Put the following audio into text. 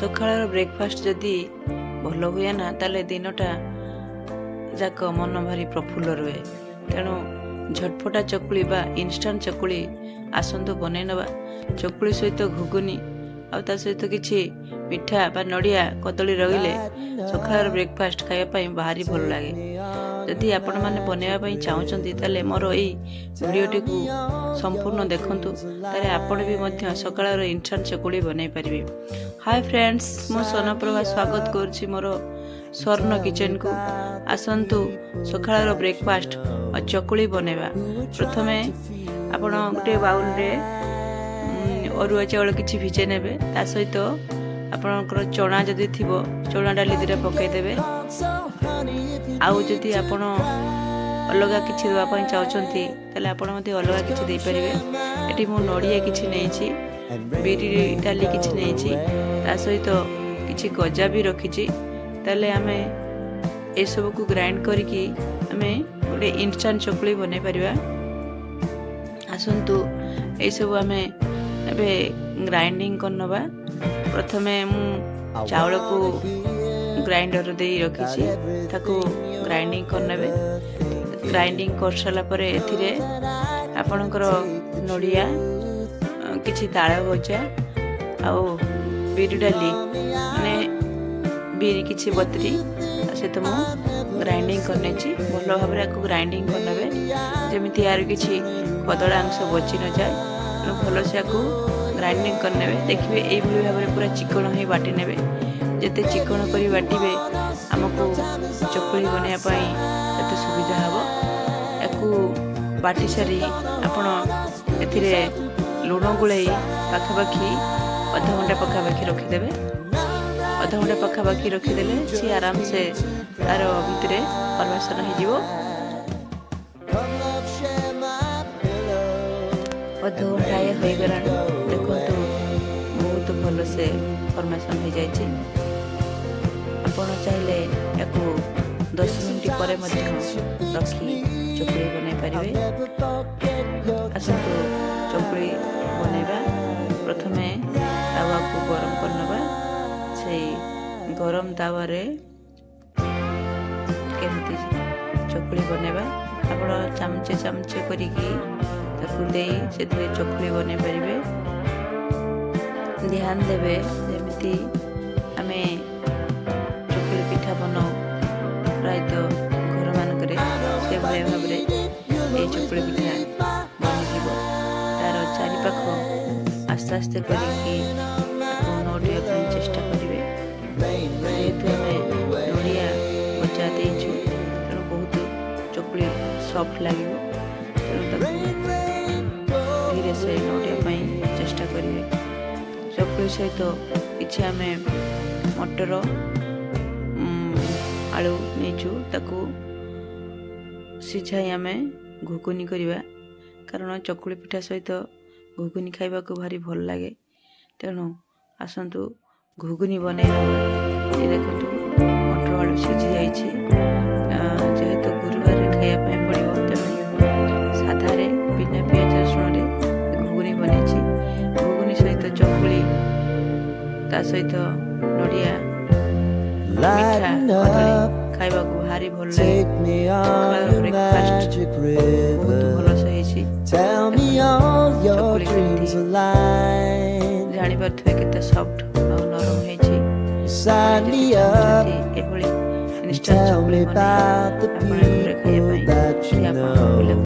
ସକାଳର ବ୍ରେକଫାଷ୍ଟ ଯଦି ଭଲ ହୁଏ ନା ତାହେଲେ ଦିନଟା ଯାକ ମନ ଭାରି ପ୍ରଫୁଲ୍ଲ ରୁହେ। ତେଣୁ ଝଟପଟା ଚକୁଳି ବା ଇନଷ୍ଟାଣ୍ଟ ଚକୁଳି ଆସନ୍ତୁ ବନେଇ ନେବା। ଚକୁଳି ସହିତ ଘୁଗୁନି ଆଉ ତା ସହିତ କିଛି ମିଠା ବା ନଡ଼ିଆ କଦଳୀ ରହିଲେ ସକାଳର ବ୍ରେକଫାଷ୍ଟ ଖାଇବା ପାଇଁ ଭାରି ଭଲ ଲାଗେ। ଯଦି ଆପଣମାନେ ବନେଇବା ପାଇଁ ଚାହୁଁଛନ୍ତି ତାହେଲେ ମୋର ଏଇ ଭିଡ଼ିଓଟିକୁ ସମ୍ପୂର୍ଣ୍ଣ ଦେଖନ୍ତୁ, ତାହେଲେ ଆପଣ ବି ମଧ୍ୟ ସକାଳର ଇନଷ୍ଟାଣ୍ଟ ଚକୁଳି ବନେଇ ପାରିବେ। ହାଇ ଫ୍ରେଣ୍ଡସ୍, ମୁଁ ସ୍ୱର୍ଣ୍ଣପ୍ରଭା ସ୍ୱାଗତ କରୁଛି ମୋର ସ୍ୱର୍ଣ୍ଣ କିଚେନକୁ। ଆସନ୍ତୁ ସକାଳର ବ୍ରେକଫାଷ୍ଟ ଚକୁଳି ବନେଇବା। ପ୍ରଥମେ ଆପଣ ଗୋଟିଏ ବାଉଲରେ ଅରୁଆ ଚାଉଳ କିଛି ଭିଜେଇ ନେବେ। ତା ସହିତ ଆପଣଙ୍କର ଚଣା ଯଦି ଥିବ ଚଣା ଡାଲି ଦୁଇଟା ପକାଇଦେବେ। ଆଉ ଯଦି ଆପଣ ଅଲଗା କିଛି ଦେବା ପାଇଁ ଚାହୁଁଛନ୍ତି ତାହେଲେ ଆପଣ ମଧ୍ୟ ଅଲଗା କିଛି ଦେଇପାରିବେ। ଏଠି ମୁଁ ନଡ଼ିଆ କିଛି ନେଇଛି, ବିରି ଡାଲି କିଛି ନେଇଛି, ତା ସହିତ କିଛି ଗଜା ବି ରଖିଛି। ତାହେଲେ ଆମେ ଏସବୁକୁ ଗ୍ରାଇଣ୍ଡ କରିକି ଆମେ ଗୋଟେ ଇନଷ୍ଟାଣ୍ଟ ଚକୁଳି ବନେଇ ପାରିବା। ଆସନ୍ତୁ ଏଇସବୁ ଆମେ ଏବେ ଗ୍ରାଇଣ୍ଡିଙ୍ଗ କରିନେବା। ପ୍ରଥମେ ମୁଁ ଚାଉଳକୁ ଗ୍ରାଇଣ୍ଡର ଦେଇ ରଖିଛି, ତାକୁ ଗ୍ରାଇଣ୍ଡିଙ୍ଗ କରିନେବେ। ଗ୍ରାଇଣ୍ଡିଙ୍ଗ କରିସାରିଲା ପରେ ଏଥିରେ ଆପଣଙ୍କର ନଡ଼ିଆ, କିଛି ତାଳ ଭଜା ଆଉ ବିରି ଡାଲି ମାନେ ବିରି କିଛି ବତୁରି ତା ସହିତ ମୁଁ ଗ୍ରାଇଣ୍ଡିଙ୍ଗ କରିନେଇଛି। ଭଲ ଭାବରେ ଆକୁ ଗ୍ରାଇଣ୍ଡିଙ୍ଗ କରିନେବେ ଯେମିତି ୟାର କିଛି କଦଳା ଅଂଶ ବଚି ନଯାଏ। ତେଣୁ ଭଲସେ ଆକୁ ଗ୍ରାଇଣ୍ଡିଙ୍ଗ କରିନେବେ। ଦେଖିବେ ଏଇଭଳି ଭାବରେ ପୁରା ଚିକଣ ହେଇ ବାଟି ନେବେ। ଯେତେ ଚିକଣ କରି ବାଟିବେ ଆମକୁ ଚକୁଳି ବନେଇବା ପାଇଁ ସେତେ ସୁବିଧା ହେବ। ୟାକୁ ବାଟି ସାରି ଆପଣ ଏଥିରେ ଲୁଣ ଗୋଳେଇ ପାଖାପାଖି ଅଧଘଣ୍ଟା ପାଖାପାଖି ରଖିଦେବେ। ଅଧଘଣ୍ଟା ପାଖାପାଖି ରଖିଦେଲେ ସିଏ ଆରାମସେ ତାର ଭିତରେ ଫର୍ମେସନ୍ ହେଇଯିବ। ଅଧଘଣ୍ଟାଏ ହୋଇଗଲାଣି, ଦେଖନ୍ତୁ ବହୁତ ଭଲସେ ଫର୍ମେସନ୍ ହେଇଯାଇଛି। ଆପଣ ଚାହିଁଲେ ୟାକୁ 10 ମିନିଟ୍ ପରେ ମଧ୍ୟ ରଖି ଚକୁଳି ବନେଇ ପାରିବେ। ଆସନ୍ତୁ ଚକୁଳି ବନେଇବା। ପ୍ରଥମେ ତାୱାକୁ ଗରମ କରିନେବା। ସେଇ ଗରମ ତାୱାରେ କେମିତି ଚକୁଳି ବନେଇବା ଆପଣ ଚାମଚେ ଚାମଚେ କରିକି ତାକୁ ଦେଇ ସେଥିରେ ଚକୁଳି ବନେଇ ପାରିବେ। ଧ୍ୟାନ ଦେବେ ଯେମିତି ଆମେ ଚକୁଳି ପିଠା ବନାଉ ପ୍ରାୟତଃ ଘରମାନଙ୍କରେ, ସେଭଳି ଭାବରେ এই ଚକୁଳି ପିଠା ବନିଯିବ। ତାର ଚାରିପାଖ ଆସ୍ତେ ଆସ୍ତେ କରିକି ତାକୁ ନଉଟେଇବା ପାଇଁ ଚେଷ୍ଟା କରିବେ। ଯେହେତୁ ଆମେ ନଡ଼ିଆ ଭଜା ଦେଇଛୁ ତେଣୁ ବହୁତ ଚକୁଳି ସଫ୍ଟ ଲାଗିବ। ତେଣୁ ତାକୁ ଧୀରେ ସେ ନଉଟେଇବା ପାଇଁ ଚେଷ୍ଟା କରିବେ। ଚକୁଳି ସହିତ କିଛି ଆମେ ମଟର ଆଳୁ ନେଇଛୁ, ତାକୁ ସିଝାଇ ଆମେ ଘୁଗୁନି କରିବା। କାରଣ ଚକୁଳି ପିଠା ସହିତ ଘୁଗୁନି ଖାଇବାକୁ ଭାରି ଭଲ ଲାଗେ। ତେଣୁ ଆସନ୍ତୁ ଘୁଗୁନି ବନେଇ ନେବା। ଏ ଦେଖନ୍ତୁ ମଟର ଆଳୁ ସିଝି ଯାଇଛି। ଯେହେତୁ ଗୁରୁବାରରେ ଖାଇବା ପାଇଁ ପଡ଼ିବ ତେଣୁ ସାଧାରେ ବିନା ପିଆଜ ରସୁଣରେ ଘୁଗୁନି ବନେଇଛି। ଘୁଗୁନି ସହିତ ଚକୁଳି, ତା ସହିତ ନଡ଼ିଆ, ମିଠା କଦଳୀ ଖାଇବାକୁ ଭାରି ଭଲ ଲାଗେ। ସକାଳର ବ୍ରେକଫାଷ୍ଟ ବହୁତ ଭଲସେ ହେଇଛି। ଚକୁଳି କେମିତି ଜାଣିପାରୁଥିବେ କେତେ ସଫ୍ଟ ଆଉ ନରମ ହେଇଛି। ଯଦି ଚାହୁଁଛନ୍ତି ଏଭଳି ଇନଷ୍ଟାଣ୍ଟ ଚକୁଳି ବନେଇ ଆପଣ ଘରେ ଖାଇବା ପାଇଁ, ଆପଣଙ୍କ